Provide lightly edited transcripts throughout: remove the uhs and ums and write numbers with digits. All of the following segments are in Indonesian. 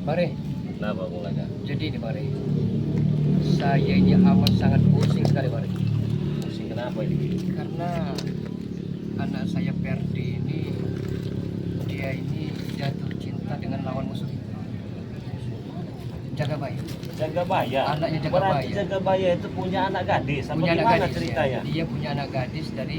Bare, Kenapa mulanya? jadi nih Bare, saya ini amat sangat pusing sekali Bare. Pusing kenapa ini? Karena anak saya Perdi ini, dia ini jatuh cinta dengan lawan musuh itu. Jagabaya. Jagabaya. Anaknya Jagabaya. Berarti Jagabaya itu punya anak gadis. Apa Punya anak gimana gadis ceritanya? ya. Dia punya anak gadis dari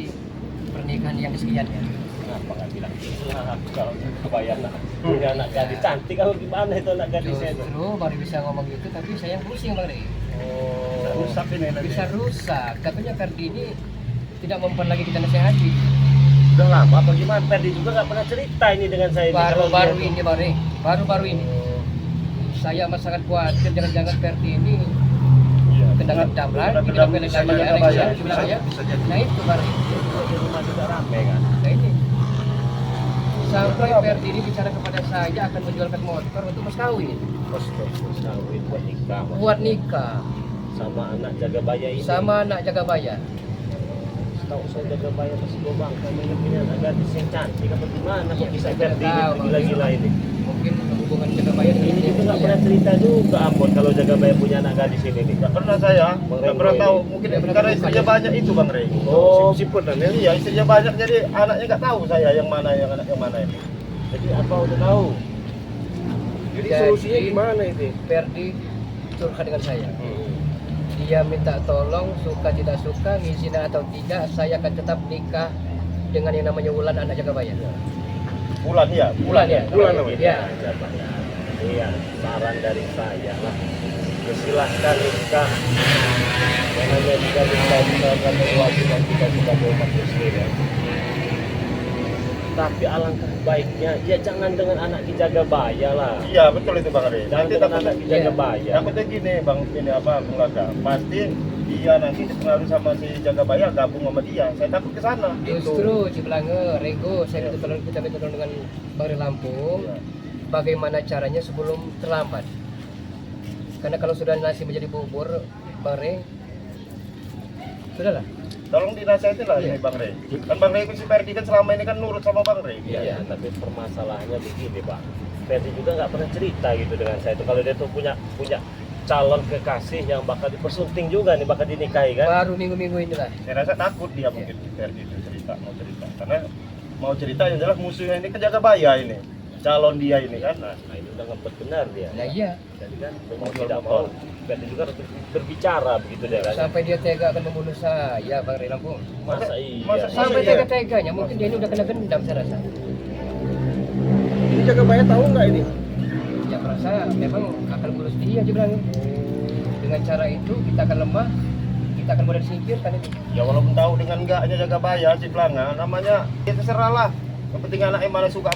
pernikahan yang kesekiannya. Kenapa nggak bilang gitu lah kalau Jagabaya punya anak gadis cantik, kalau gimana itu anak gadisnya itu? Justru baru bisa ngomong gitu, tapi saya yang pusing Bare. Oh, Rusak ini nanti. Bisa rusak. Katanya Perdi ini tidak mempan lagi kita nasihati. udah lama apa gimana? Ferdi juga nggak pernah cerita ini dengan saya. Baru-baru ini Bare, baru-baru ini. Saya amat sangat khawatir jangan-jangan Perdi ini Iya. kendang-kendang lagi, Kendang kendang bisa lagi, Jagabaya. saya. Bisa jadi. Nah itu Bare. Di rumah juga rame kan? Nah ini. Sampai Perdi ini bicara kepada saya akan menjualkan motor untuk mas kawin, Kawin buat nikah. buat nikah Sama anak Jagabaya ini. sama anak Jagabaya. Tahu saya Jagabaya masih gobang. Kami punya anak gadis yang cantik apa gimana? Kok Iya, bisa saya Ferdi tahu, ini gila-gila ini? Mungkin hubungan Jagabaya dengan Ini juga nggak dia. pernah cerita juga Ambon kalau Jagabaya punya anak gadis ini nih. Nggak pernah saya, nggak pernah tahu. Mungkin Nggak pernah karena tahu istrinya kan. banyak itu Bang Rey. Oh. Siput kan ya? Iya, istrinya banyak jadi anaknya nggak tahu saya yang mana yang anak yang mana ini. Jadi apa udah tahu? Jadi Jadi, solusinya gimana itu? Perdi curhat dengan saya. Dia minta tolong, suka tidak suka, ngizin atau tidak, saya akan tetap nikah dengan yang namanya Wulan anak Jagabaya. Bulan ya? Wulan ya? Wulan namanya? Ya. Jagabaya. Iya, saran dari saya lah. Ya, silahkan nikah. Namanya juga nikah misalkan kewajiban kita sebagai umat muslim ya. Tapi alangkah baiknya ya jangan dengan anak Ki Jagabaya lah. Iya, betul itu Bang Rey. Jangan Nanti dengan takutnya anak Ki Jagabaya. takutnya gini Bang, ini apa Bung Laka? Pasti dia nanti dipengaruhi sama si Jagabaya gabung sama dia. Saya takut ke sana. Justru Ciblange, Rego, saya minta tolong, kita minta tolong dengan Bang Rey Lampung. Iya. Bagaimana caranya sebelum terlambat? Karena kalau sudah nasi menjadi bubur, Bang Rey, sudahlah. Tolong dinasihatin lah Iya. ini Bang Rey. Kan Bang Rey si Ferdi kan selama ini kan nurut sama Bang Rey. Iya, tapi permasalahannya begini, Pak. Ferdi juga nggak pernah cerita gitu dengan saya itu kalau dia tuh punya calon kekasih yang bakal dipersunting juga nih, bakal dinikahi kan? Baru minggu-minggu inilah. Saya rasa takut dia mungkin Ferdi itu mau cerita. Karena mau cerita yang jelas musuhnya ini kan Jagabaya ini. Calon dia ini kan. Nah, ini udah ngempet benar dia. Nah iya, Jadi kan mau tidak mau, Ferdi juga harus berbicara begitu dia kan? sampai dia tega akan membunuh saya, Bang Rey Lampung. Masa iya? Masa Sampai iya? tega-teganya, mungkin dia ini udah kena gendam saya rasa. Ini Jagabaya tahu nggak ini? Ya merasa memang akan ngurus dia aja bilang. Dengan cara itu kita akan lemah, kita akan mudah disingkirkan itu. Ya walaupun tahu dengan enggaknya Jagabaya si Pelanga, namanya ya terserah lah. Yang penting anaknya mana suka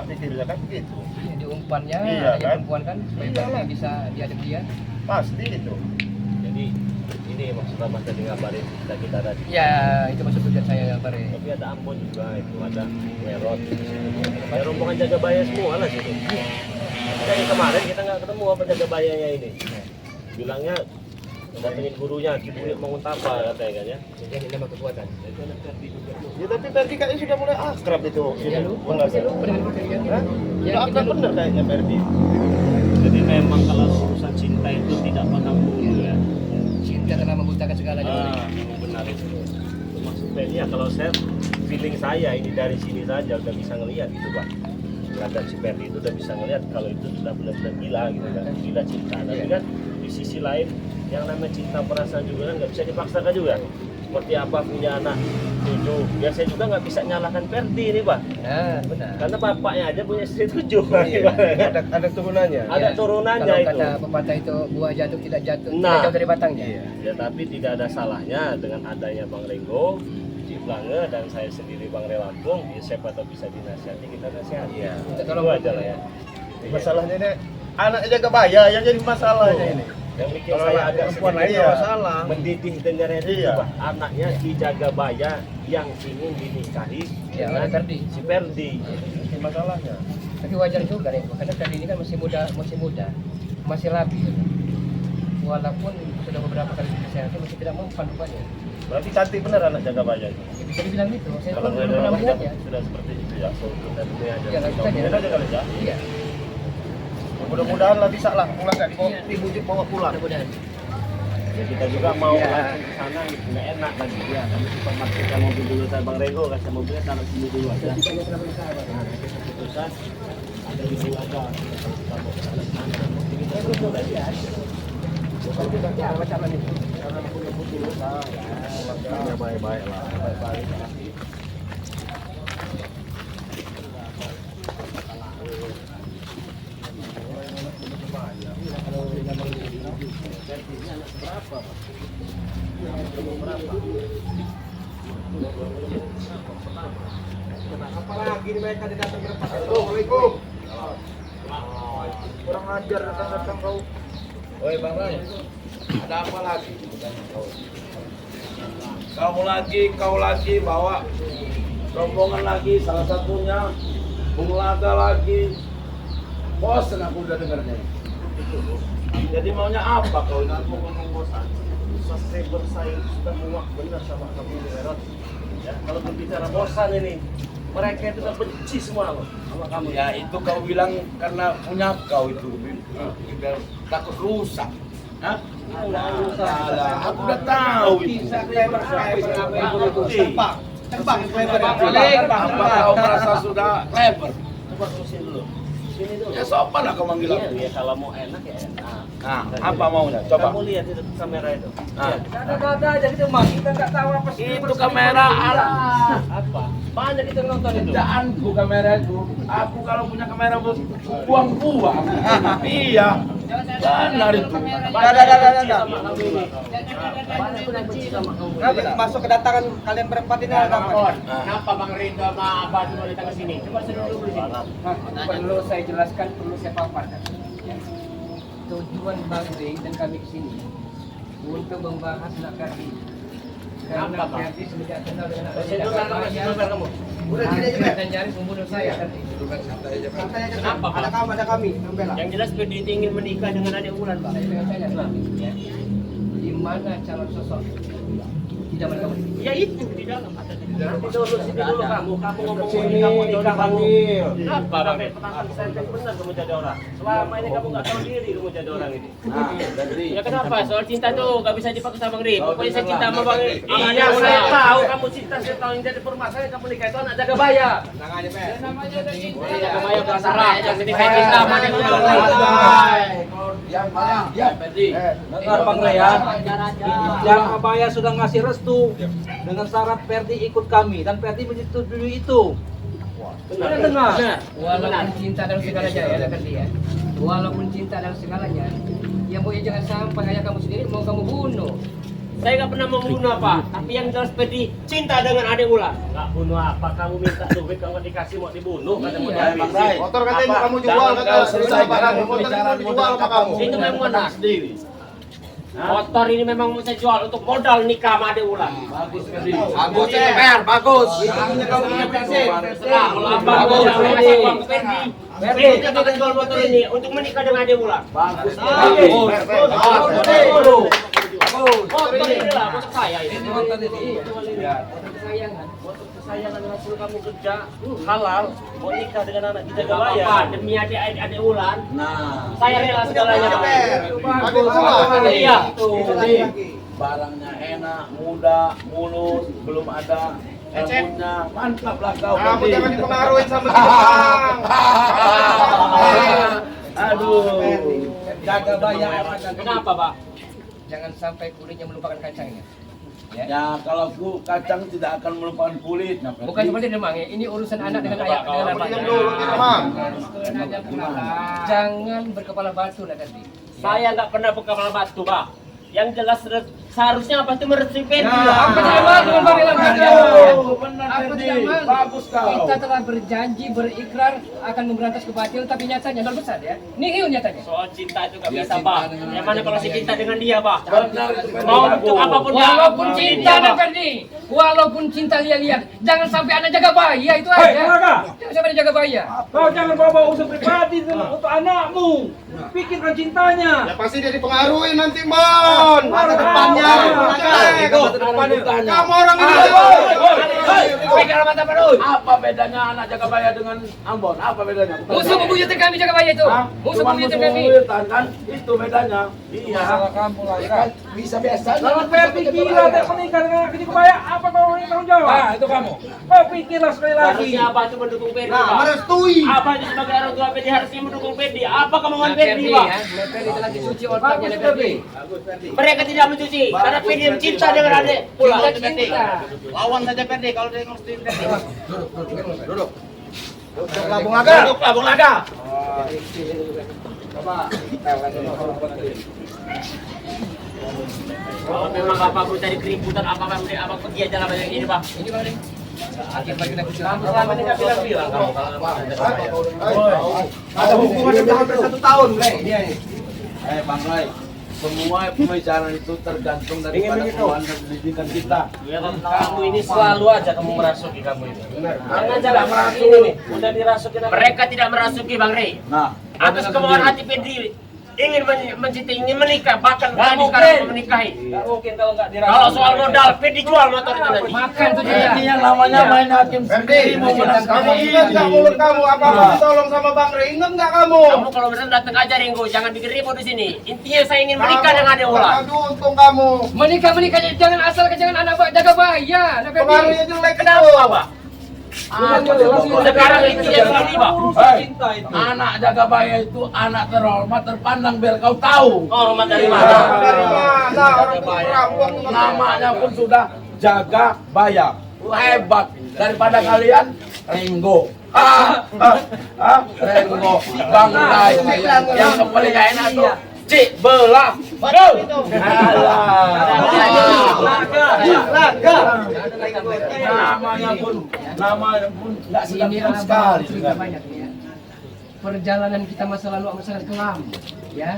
pikirnya kan begitu. Ya, diumpannya, Iya, ada kan? perempuan kan, supaya Iyalah. Bakti bisa diadep dia. Pasti itu. Jadi ini maksudnya Mas tadi ngabarin kita tadi. Ya itu maksud tujuan saya, Bang Rey. Tapi ada Ambon juga, itu ada Merot. Ya rombongan Jagabaya semua lah situ. Dari kemarin kita nggak ketemu apa Jagabayanya ini. Bilangnya datengin gurunya, Kibulit Manguntapa katanya kan ya. Jadi ini nama kekuatan. Itu anak Ferdi juga. Ya tapi Ferdi kayaknya sudah mulai akrab itu. Ya lu, Bang Laka. saya lupa dengan kita kan. Hah? Ya, Udah kita akrab lupa. bener kayaknya Ferdi. Jadi memang kalau urusan cinta itu tidak pandang bulu ya. Cinta telah membutakan segalanya. Bang Rey. Memang benar itu. Maksud Ferdi ya kalau saya feeling saya ini dari sini saja udah bisa ngelihat gitu Pak. Terhadap si Ferdi itu udah bisa ngelihat kalau itu sudah benar-benar gila gitu kan, gila cinta. Tapi Iya. kan di sisi lain yang namanya cinta perasaan juga kan nggak bisa dipaksakan juga. Seperti apa punya anak 7, ya saya juga nggak bisa nyalahkan Ferdi ini Pak. Nah, benar. Karena bapaknya aja punya istri 7. Iya. Ada turunannya. Ada Ya, turunannya kalau itu. kata pepatah itu buah jatuh tidak jatuh, Nah. tidak jauh dari batangnya. Ya tapi tidak ada salahnya dengan adanya Bang Renggo, Ciplange dan saya sendiri Bang Rey Lampung, ya siapa tahu bisa dinasihati, kita nasihati. Iya. Kita Itu tolong aja lah ya. Masalahnya ini anaknya Jagabaya yang jadi masalahnya ini. Yang bikin Kalau saya anak agak perempuan sedikit lain nggak masalah. mendidih dengarnya itu Iya. Pak. Anaknya Ki Jagabaya yang ingin dinikahi Ya, dengan oleh Ferdi. si Ferdi. Ini masalahnya. Tapi wajar juga nih, karena Ferdi ini kan masih muda, masih labil. Walaupun sudah beberapa kali kesehatan masih tidak mempan rupanya. Berarti cantik bener anak Jagabaya itu. Ya, bisa dibilang gitu. Saya Kalau pun nggak belum ada pernah apa melihatnya. sudah seperti itu ya. So kita tunggu aja. Ya, lanjut aja. Kita aja kali ya. Iya. mudah-mudahan lah bisa lah pulang kan dibujuk bawa pulang. Mudah-mudahan. Ya, kita juga mau Iya. langsung ke sana nggak enak lagi. Ya, kami sempat marketkan mobil dulu saya Bang Rego, kasih mobilnya taruh sini dulu aja. Nah, nanti keputusan ada di sini aja. Kita mau ke sana. Kita terus udah ya. Bukan kita macam ini. Karena punya putih besar. Ya baik-baik lah. Baik-baik. Apalagi ini mereka datang berapa? Assalamualaikum. Kurang ajar datang kau. Woi Bang, ada apa lagi? Kau lagi bawa rombongan lagi, salah satunya Bung Laga lagi. Bosan aku udah dengarnya. Jadi maunya apa kau ini? Aku ngomong bosan. Subscriber saya sudah muak benar sama kamu di Merot. Ya, kalau berbicara bosan ini, mereka itu udah benci semua loh sama kamu. Ya itu kau bilang karena punya kau itu. Biar takut rusak. Hah? Salah, aku udah tahu itu. Apa kau merasa sudah clever? Coba terusin dulu. Sini dulu. Ya sopan lah kau manggil Iya, aku. ya, kalau mau enak ya enak. Nah, apa maunya? Coba. Kamu lihat itu kamera itu. Nah. Ada aja gitu Mas. Kita enggak tahu apa sih. Itu kamera Allah. Apa? Banyak itu yang nonton itu. Kerjaanku kamera itu. Aku kalau punya kamera buang-buang. Iya. Benar itu. Ada. Sama kamu ini. Banyak yang benci sama kamu. Masuk kedatangan kalian berempat ini ada apa? Kenapa Bang Rindo sama Abah dulu datang ke sini? Coba seru dulu di sini. Perlu saya jelaskan, perlu saya paparkan. Ya. Tujuan Bang Ring dan kami ke sini untuk membahas nakati. Karena Apa, Bang? Ferdi semenjak kenal dengan Terusin dulu karena masih nomor kamu. dan nyaris membunuh saya kan. Kenapa Bang? Ada kami, Nambela. Yang jelas Ferdi ingin menikah dengan adik Wulan Bang. Saya dengan saya ya. Di mana calon sosok di zaman kamu? Ya itu di dalam ada di dalam. Nanti dulu sini dulu kamu ngomong Sini, kamu nikah kamu. Kenapa Bang? Sampai pertama saya benar kamu jadi orang. Selama ini kamu nggak tahu diri kamu jadi orang ini. Nah, jadi Ya kenapa? Soal cinta tuh gak bisa dipakai sama Bang Rin. Pokoknya saya cinta sama Bang Rin. Iya, saya tahu kamu cinta, saya tahu yang jadi permasalahan kamu nikah itu anak jaga bayar. Namanya udah cinta. Ya kemayo penasaran. Jadi kayak cinta sama adik Wulan. yang paling diam Ferdi. Dengar Bang Rehan, yang Abaya sudah ngasih restu dengan syarat Ferdi ikut kami dan Ferdi menyetujui itu. Benar dengar? Walaupun cinta dalam segalanya ya kan dia. Walaupun cinta dalam segalanya, yang mau jangan sampai ayah kamu sendiri mau kamu bunuh. Saya gak pernah membunuh apa, tapi yang jelas Ferdi cinta dengan adik Wulan. Nggak bunuh apa, kamu minta duit, kamu dikasih mau dibunuh, kata mau Iya, dihabisi. Bang. Motor katanya Apa? kamu jual Jangan kata kau selesai barang kamu motor bicara kamu dijual sama kamu. Itu memang benar. sendiri. Motor ini memang mau saya jual untuk modal nikah sama adik Wulan. Bagus Ferdi. Bagus itu Per, bagus. Kau punya bensin. Terserah, kalau abang mau kasih uang ke Ferdi. Ferdi kita jual motor ini untuk menikah dengan adik Wulan. Bagus. Motor ini lah, motor saya ini. Kesayangan. Motor kesayangan hasil kamu kerja halal, mau nikah dengan anak kita Gak jaga apa-apa, bayar. demi adik Wulan, Nah, saya rela segalanya. Adik Wulan. Iya. jadi barangnya enak, mudah, mulus, belum ada ilmunya. Mantap lah kau Kamu Ferdi. jangan dipengaruhi sama si Bang. Aduh, jaga bayar. Kenapa, Pak? Jangan sampai kulitnya melupakan kacangnya. Ya. Ya kalau kacang tidak akan melupakan kulit. Nah, Ferdi. Bukan seperti itu, Mang. Ini urusan anak dengan ayah, dengan Diam bapaknya. dulu, kita Mang. Jangan berkepala batu lah tadi. Saya nggak pernah berkepala batu, Pak. Yang jelas seharusnya apa itu merestui Ferdi. Apa tidak mau dengan Bang Ilham? Aduh, benar Apa Ferdi. tidak mau? Bagus kau. Kita telah berjanji, berikrar akan memberantas kebatilan, tapi nyatanya nol besar ya. Nihil nyatanya. Soal cinta itu nggak Ya, bisa, cinta Pak. dengan Yang mana kalau saya cinta dengan dia, Pak. Benar itu Ferdi. Mau untuk apapun Walaupun dia, cinta Pak. dan Ferdi, walaupun cinta lihat-lihat, jangan sampai anak jaga bayi ya itu aja. Jangan sampai jaga bayi ya. Kau jangan bawa urusan pribadi untuk anakmu. Pikirkan cintanya. Ya pasti dia dipengaruhi nanti, Mon. Masa depannya. bedanya? Kamu orang ini. Pegang mata perut. Apa bedanya anak Jagabaya dengan Ambon? Apa bedanya? Musuh bebuyutan kami Jagabaya itu. Musuh Cuma bebuyutan musuh kami. bebuyutan kan? Itu bedanya. Iya. kamu lah. Bisa biasa. Kalau Ferdi gila tak menikah dengan anak Jagabaya, apa kau yang tanggung jawab? Nah, itu kamu. Kau pikirlah sekali lagi. Harusnya Abah itu mendukung Ferdi, Nah, Pak. merestui. Abah itu sebagai orang tua Ferdi harusnya mendukung Ferdi. Apa kemauan Nah, Ferdi, Ferdi Pak? ya. Ferdi telah dicuci otaknya Bagus, Ferdi. Mereka tidak mencuci karena Ferdi cinta dengan adik pula. Cinta. Lawan saja Ferdi kalau dia ngerestuin Ferdi. Duduk Labung Laga. Duduk Labung Laga. Kalau memang Bapak perlu cari keributan apa pergi aja lah yang ini, Pak. Ini Bang Ring. Akibat kita kucing. Kamu selama ini nggak bilang-bilang kamu. Ada hubungan sudah hampir 1 tahun, Bre. Dia nih. Bang Ray, semua pembicaraan itu tergantung dari kemauan dan pendidikan kita. Ya, kamu ini selalu aja kamu merasuki kamu ini. Jangan jangan merasuki ini nih. Udah dirasuki. Mereka tidak merasuki Bang Rey. Nah, Atas kemauan hati Ferdi ingin mencintai, ingin menikah, bahkan Nggak tadi sekarang mungkin. mau menikahi. Nggak mungkin kalau nggak dirasa. Kalau soal modal, Ferdi jual motor itu nanti. Makan tuh dia. ini yang namanya main hakim sendiri mau menang kamu. Ingat nggak mulut kamu apa ditolong sama Bang Ray? Ingat nggak kamu? Kamu kalau benar datang aja Ringo, jangan bikin ribut di sini. Intinya saya ingin menikah dengan Ade Ulan. Aduh, untung kamu. Menikah jangan asal jangan anak Jagabaya. Anak Ferdi. Pengaruhnya jelek Kenapa, Pak? Sekarang intinya begini, Pak. Cinta itu. Anak Jagabaya itu anak terhormat terpandang biar kau tahu. Hormat dari Dari mana? mana orang Perabuan namanya pun sudah Jagabaya. Hebat daripada kalian Ringo. Ringo Bang Ray yang paling gak enak tuh Cik Belah. Namanya pun nggak Ini sedap sekali. banyak ya. Perjalanan kita masa lalu amat sangat kelam, ya.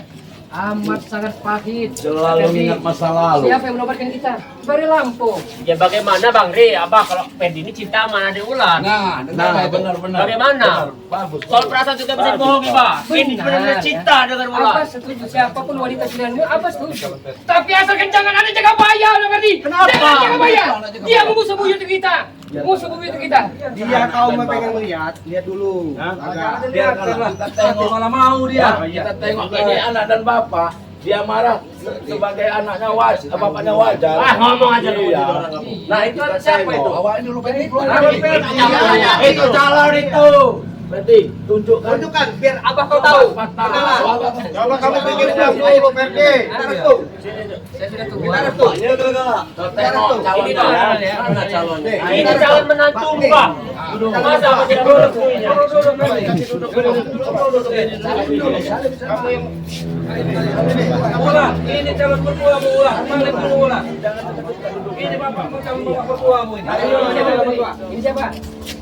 Amat sangat pahit. Selalu Ferdi, ingat masa lalu. Siapa yang menobatkan kita? Bari Lampung. Ya bagaimana Bang Rey? Abah kalau Ferdi ini cinta sama Ade Ulan. Nah, benar-benar. Bagaimana? Bagus. Soal perasaan juga bisa dibohongi, Pak. Ferdi benar-benar cinta dengan Ulan. Apa setuju siapapun wanita pilihanmu, apa setuju. Tapi asalkan jangan ada Jagabaya, Anak Ferdi. Kenapa? Jangan Jagabaya. Dia musuh buyut kita. Musuh buyut kita. Dia kau mau pengen melihat, lihat dulu. Biarkanlah. Kita malah mau dia. Kita tengok ini anak dan bapak, dia marah sebagai anaknya wajar, bapaknya wajar. Ah, ngomong aja lu Iya. gitu orang kamu. Nah itu siapa itu? Awal ini lu pengen keluar. Nah, Itu calon itu. Berarti tunjukkan. biar Abah kau tahu. Coba kamu pikir dulu, Ferdi. Saya sudah tua. Tengok calon Ini, Pak. ya. Mana calonnya? Ini calon menantu, Pak. Masa apa tidak merestuinya? Ulang, ini calon mertuamu ulang. Balik dulu ulang. Ini bapakmu calon bapak mertuamu ini. Ini siapa?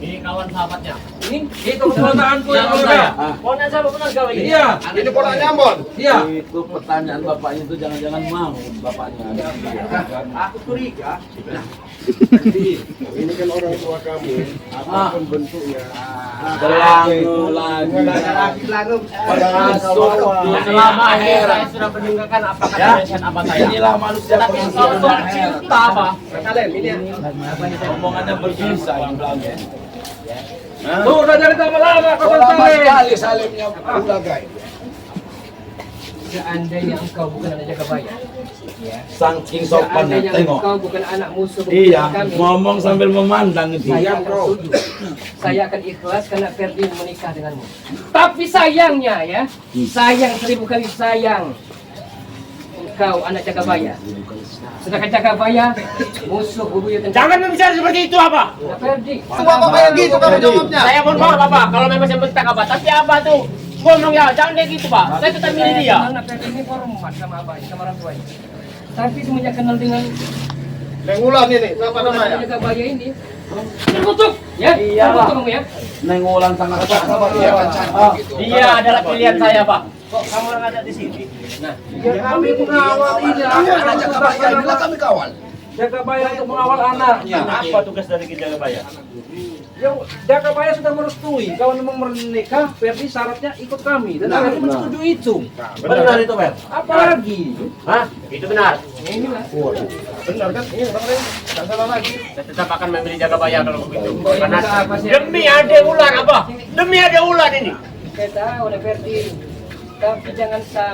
Ini kawan sahabatnya. Ini Itu keponakanku yang muda. Pokoknya saya benar kau ini. Iya, Ini polanya Ambon. iya. Itu pertanyaan bapaknya itu jangan-jangan mau bapaknya. Aku curiga. Ini kan orang tua kamu. Apapun bentuknya. Belangu lagi. Selama ini saya sudah mendengarkan apa kata mention apa saya. Inilah manusia Tapi soal cinta, Pak. Kalian ini omongannya berbisa yang belakang. Tuh, udah jadi lama-lama kau Lama mencari. sekali salimnya Ulagai. seandainya engkau bukan anak Jagabaya. Ya. Saking sopannya, Seandainya tengok. engkau bukan anak musuh Iya, kami. ngomong sambil memandang itu. Saya akan setuju. Saya akan ikhlas karena Ferdi menikah denganmu. Tapi sayangnya ya, sayang 1000 kali sayang. Engkau anak Jagabaya. Sedangkan Jagabaya musuh bubuyutan. Jangan berbicara seperti itu, apa? Nah, Ferdi. Semua apa kayak gitu kamu jawabnya. Saya mohon maaf, Pak, kalau memang saya bentak apa. Tapi apa tuh? Ngomong ya, jangan kayak gitu, Pak. Saya tetap milih dia. Anak Ferdi ini hormat sama abahnya, sama orang tuanya. Tapi semenjak kenal dengan Mengulang ini, siapa namanya? Jagabaya ini, terkutuk, ya? Iya, Terkutuk Pak. kamu ya? Neng Ulan sangat sabar. Dia adalah pilihan saya, Pak. Kok kamu orang ada di sini? Ya kami mengawal ini. Anak Jagabaya, inilah kami kawal. Jagabaya untuk mengawal anaknya. Apa tugas dari Jagabaya? Ya, Jagabaya sudah merestui. Kalau memang menikah, Ferdi syaratnya ikut kami. Dan kami menyetujui itu. Benar itu, Fer? Apalagi? Hah? Itu benar. Inilah. Benar kan? Iya, Bang Rey. Nggak salah lagi. Saya tetap akan memilih Jagabaya kalau begitu. Oh, ini Karena apa sih? demi ada ular apa? Demi ada ular ini. Saya tahu, Ferdi. Tapi jangan sampai